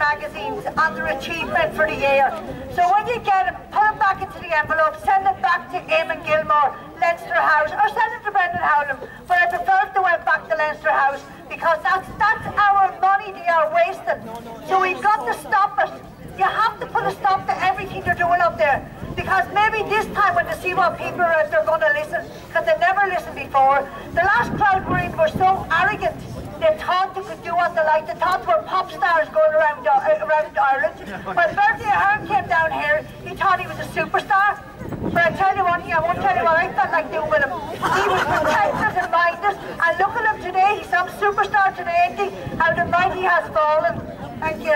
magazines on their achievement for the year. So when you get them, put them back into the envelope, send it back to Eamon Gilmore, Leinster House, or send it to Brendan Howland. But I prefer if they went back to Leinster House, because that's our money they are wasting. So we've got to stop it. You have to put a stop to everything they're doing up there. Because maybe this time when they see what people are out, they're going to listen, because they never listened before. The last crowd were in were so arrogant. They thought they could do what they like. They thought they were pop stars going around Ireland. When Bertie Ahern came down here, he thought he was a superstar. But I tell you one thing, I won't tell you what I felt like doing with him. He was protected and minded, and look at him today. He's some superstar today, ain't he? How the mighty has fallen. Thank you.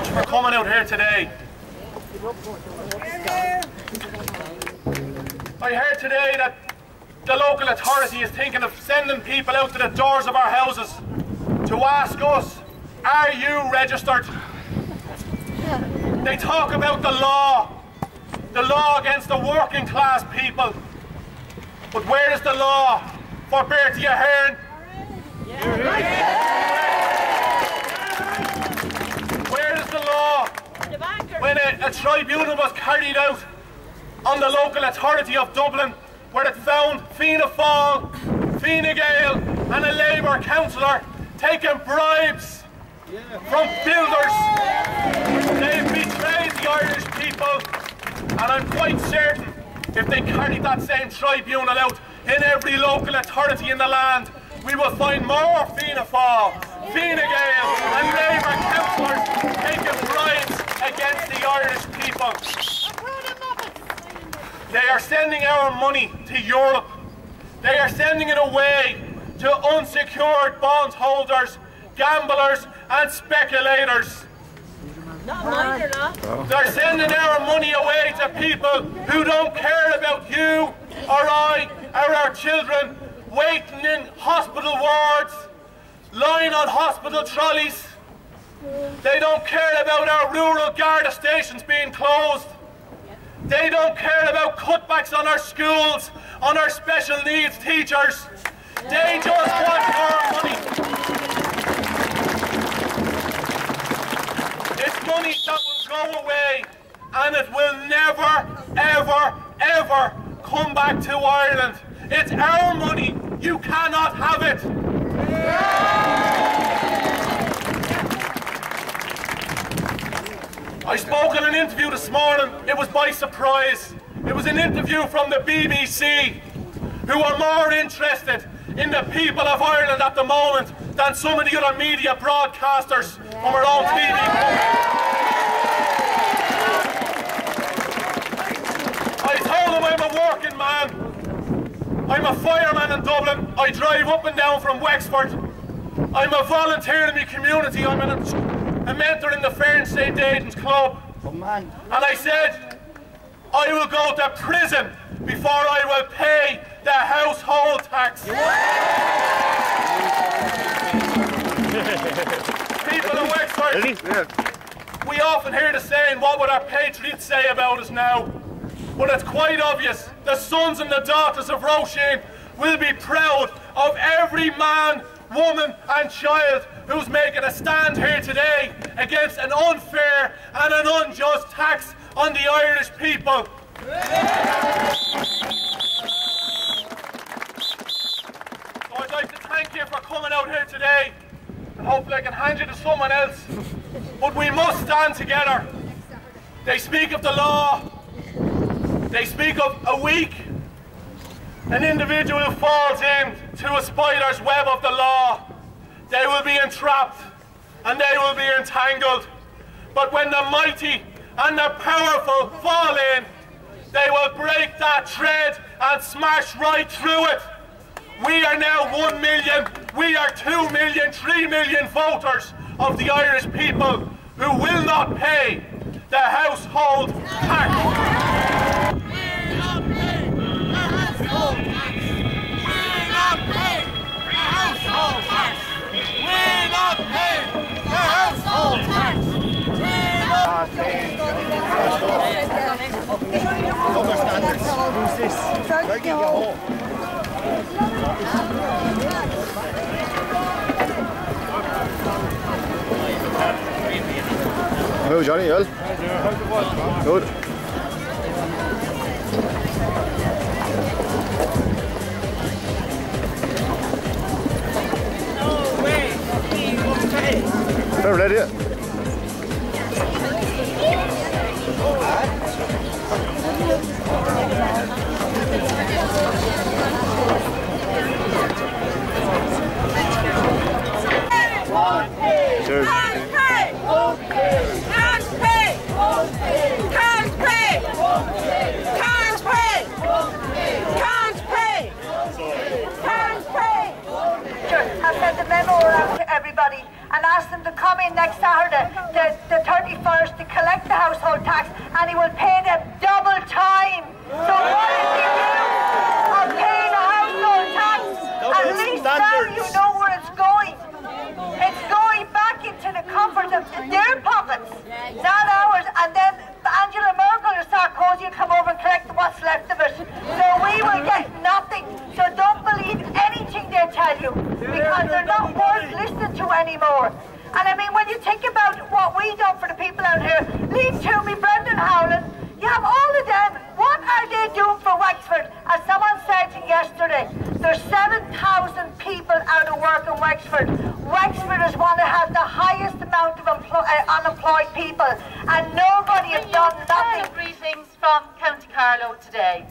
For coming out here today. I heard today that the local authority is thinking of sending people out to the doors of our houses to ask us, are you registered? They talk about the law against the working class people. But where is the law for Bertie Ahern? When a tribunal was carried out on the local authority of Dublin, where it found Fianna Fáil, Fine Gael and a Labour councillor taking bribes from builders. They betrayed the Irish people, and I'm quite certain if they carried that same tribunal out in every local authority in the land, we will find more Fianna Fáil, Fine Gael and Labour councillors taking bribes against the Irish people. They are sending our money to Europe. They are sending it away to unsecured bondholders, gamblers and speculators. They're sending our money away to people who don't care about you or I or our children waiting in hospital wards, lying on hospital trolleys. They don't care about our rural Garda stations being closed. They don't care about cutbacks on our schools, on our special needs teachers. They just want our money. It's money that will go away, and it will never, ever, ever come back to Ireland. It's our money. You cannot have it. I spoke in an interview this morning. It was by surprise. It was an interview from the BBC, who are more interested in the people of Ireland at the moment than some of the other media broadcasters from our own TV. I told them I'm a working man. I'm a fireman in Dublin. I drive up and down from Wexford. I'm a volunteer in the community. I'm a mentor in the Fair St. Aidan's Club. And I said, I will go to prison before I will pay the household tax. Wexford. Really? Yeah. We often hear the saying, what would our patriots say about us now? But it's quite obvious, the sons and the daughters of Roisin will be proud of every man, woman and child who's making a stand here today against an unfair and an unjust tax on the Irish people. So I'd like to thank you for coming out here today, and hopefully I can hand you to someone else. But we must stand together. They speak of the law. They speak of a weak, an individual who falls into a spider's web of the law. They will be entrapped and they will be entangled. But when the mighty and the powerful fall in, they will break that thread and smash right through it. We are now 1 million, we are 2 million, 3 million voters of the Irish people who will not pay the household tax. Who's this? Hello, Johnny. Well, good. No way. Never read it. Cheers. I've sent a memo around to everybody and asked them to come in next Saturday, the 31st, to collect the household tax, and he will pay them double time. So what is the use of paying a household tax? At least now you know where it's going. It's going back into the comfort of their pockets, not ours. And then Angela Merkel or Sarkozy will come over and collect what's left of it. So we will get nothing. So don't believe anything they tell you, because they're not worth listening to anymore. And I mean, when you think about what we done for the people out here, Liam Toomey, Brendan Howland, you have all of them. What are they doing for Wexford? As someone said yesterday, there's 7,000 people out of work in Wexford. Wexford is one that has the highest amount of unemployed people, and nobody has done nothing. Greetings from County Carlow today.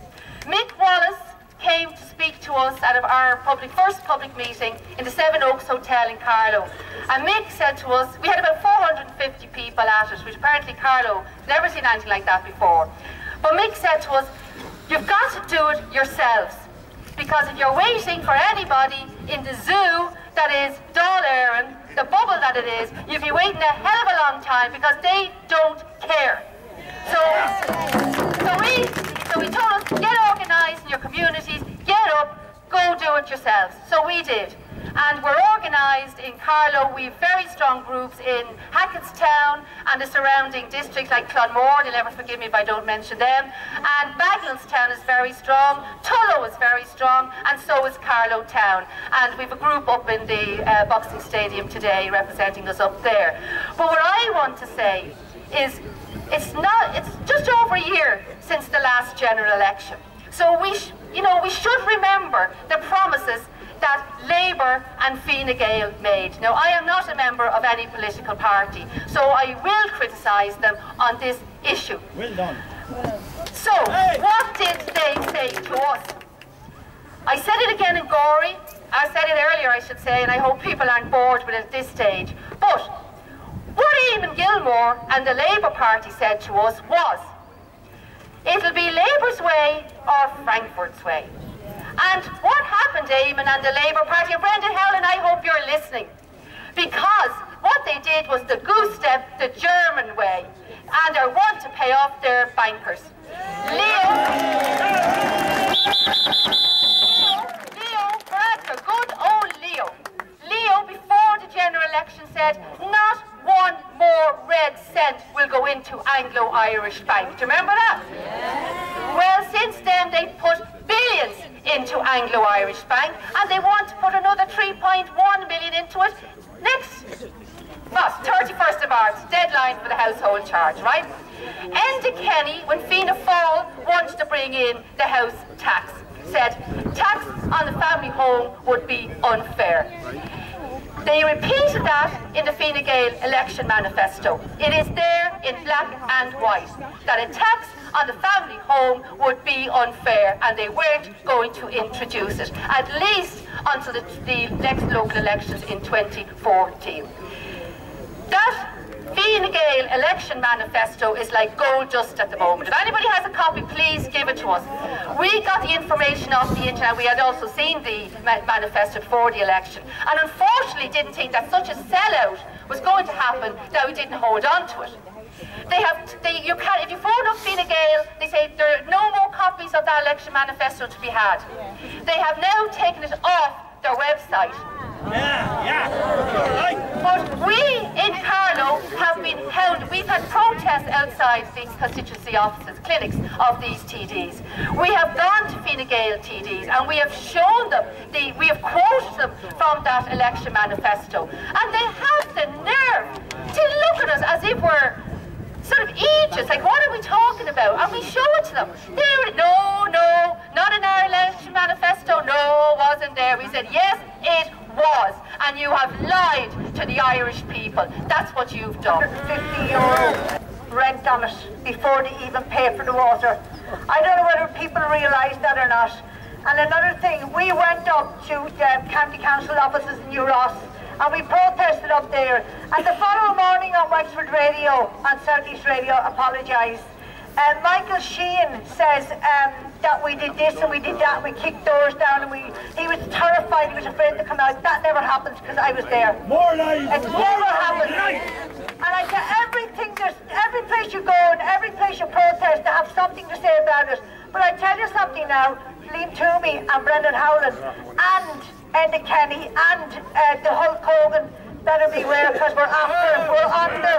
Mick Wallace came to speak to us at our first public meeting in the Seven Oaks Hotel in Carlow. And Mick said to us, we had about 450 people at it, which apparently Carlow has never seen anything like that before. But Mick said to us, you've got to do it yourselves. Because if you're waiting for anybody in the zoo that is Dáil Éireann, the bubble that it is, you'll be waiting a hell of a long time, because they don't care. So we told us, get organised in your communities, get up, go do it yourselves. So we did. And we're organised in Carlow. We have very strong groups in Hackettstown and the surrounding districts like Clonmore. They'll never forgive me if I don't mention them. And Bagnallstown is very strong, Tullow is very strong, and so is Carlow Town. And we have a group up in the boxing stadium today representing us up there. But what I want to say is, it's just over a year since the last general election. So we should remember the promises that Labour and Fine Gael made. Now, I am not a member of any political party, so I will criticise them on this issue. Well done. So, what did they say to us? I said it again in Gorey. I said it earlier, I should say, and I hope people aren't bored with it at this stage. But what Eamon Gilmore and the Labour Party said to us was, it'll be Labour's way or Frankfurt's way. And what happened, Eamon and the Labour Party, and Brendan Howland, I hope you're listening, because what they did was the goose step the German way, and they want to pay off their bankers. Leo Varadkar, good old Leo, before the general election said, not 1 Anglo-Irish Bank. Do you remember that? Well, since then they put billions into Anglo-Irish Bank, and they want to put another 3.1 million into it next, 31st of March, deadline for the household charge, right? Enda Kenny, when Fianna Fáil wanted to bring in the house tax, said tax on the family home would be unfair. They repeated that in the Fine Gael election manifesto. It is there in black and white that a tax on the family home would be unfair, and they weren't going to introduce it, at least until the next local elections in 2014. That Fine Gael election manifesto is like gold dust at the moment. If anybody has a copy, please give it to us. We got the information off the internet. We had also seen the manifesto before the election, and unfortunately didn't think that such a sellout was going to happen that we didn't hold on to it. If you phone up Fine Gael, they say there are no more copies of that election manifesto to be had. They have now taken it off their website. But we in Carlow have been held, we've had protests outside these constituency offices, clinics of these TDs. We have gone to Fine Gael TDs and we have shown them, we have quoted them from that election manifesto. And they have the nerve to look at us as if we're sort of aegis, like what are we talking about? And we show it to them. No, not in our election manifesto, no, wasn't there. We said, yes, it was, and you have lied to the Irish people. That's what you've done. €150 rent on it before they even pay for the water. I don't know whether people realise that or not. And another thing, we went up to the county council offices in New Ross, and we protested up there. And the following morning on Wexford Radio, on South East Radio, apologise. Michael Sheehan says that we did this and we did that, and we kicked doors down, and he was terrified, he was afraid to come out. That never happened because I was there. More lies! It never happened. And I said every place you go and every place you protest, they have something to say about it. But I tell you something now, Liam Toomey and Brendan Howland and Enda Kenny and the Hulk Hogan better beware, because we're after, we're on the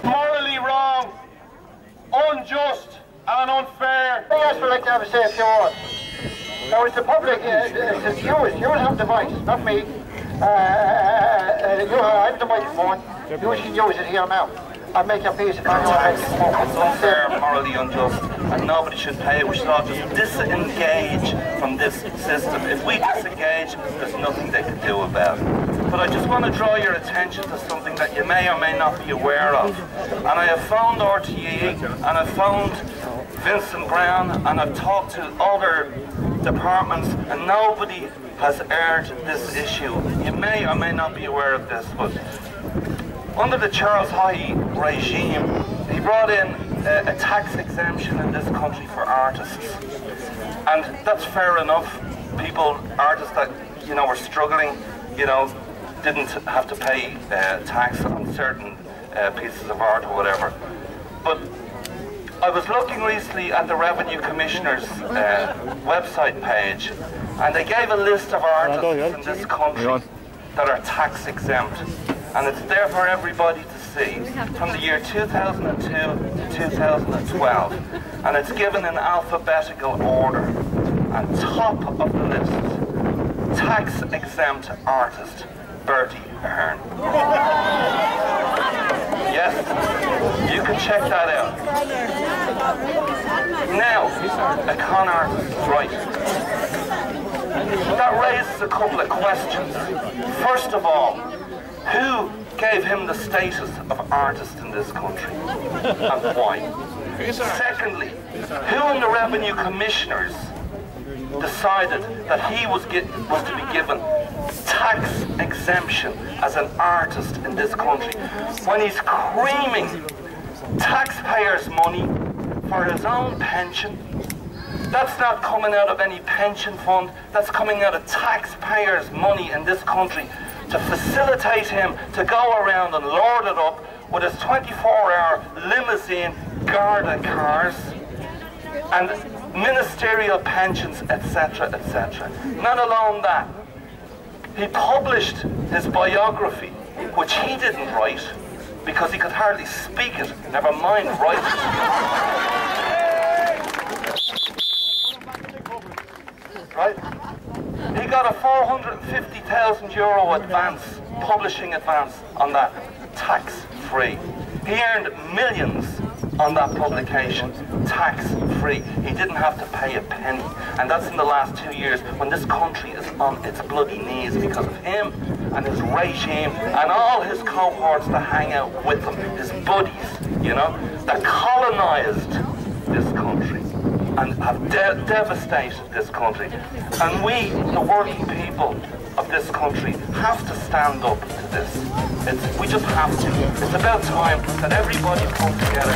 morally wrong, unjust and unfair. I just would like to have a say a few words. Now it's the public, it's you have the voice, not me. You have the microphone, you should use it here now. I'll make a piece of it's unfair, morally unjust, and nobody should pay it. We should all just disengage from this system. If we disengage, there's nothing they can do about it. But I just want to draw your attention to something that you may or may not be aware of. And I have phoned RTE, and I've phoned Vincent Brown, and I've talked to other departments, and nobody has aired this issue. You may or may not be aware of this, but under the Charles Haughey regime, he brought in a tax exemption in this country for artists. And that's fair enough. Artists that, were struggling, didn't have to pay tax on certain pieces of art or whatever. But I was looking recently at the Revenue Commissioner's website page, and they gave a list of artists in this country that are tax exempt. And it's there for everybody to see, from the year 2002 to 2012. And it's given in alphabetical order. And top of the list, tax-exempt artist, Bertie Ahern. Yes, you can check that out. Now, a con artist is right. That raises a couple of questions. First of all, who gave him the status of artist in this country, and why? Secondly, who in the Revenue Commissioners decided that he was to be given tax exemption as an artist in this country, when he's creaming taxpayers' money for his own pension? That's not coming out of any pension fund, that's coming out of taxpayers' money in this country, to facilitate him to go around and lord it up with his 24-hour limousine Garda cars and ministerial pensions, etc., etc. Not alone that, He published his biography, which he didn't write because he could hardly speak it, never mind write it. Right? He got a €450,000 advance, publishing advance on that, tax-free. He earned millions on that publication, tax-free. He didn't have to pay a penny. And that's in the last 2 years when this country is on its bloody knees because of him and his regime and all his cohorts that hang out with him, his buddies, you know, that colonised this country and have devastated this country. And we, the working people of this country, have to stand up to this. We just have to. It's about time that everybody comes together.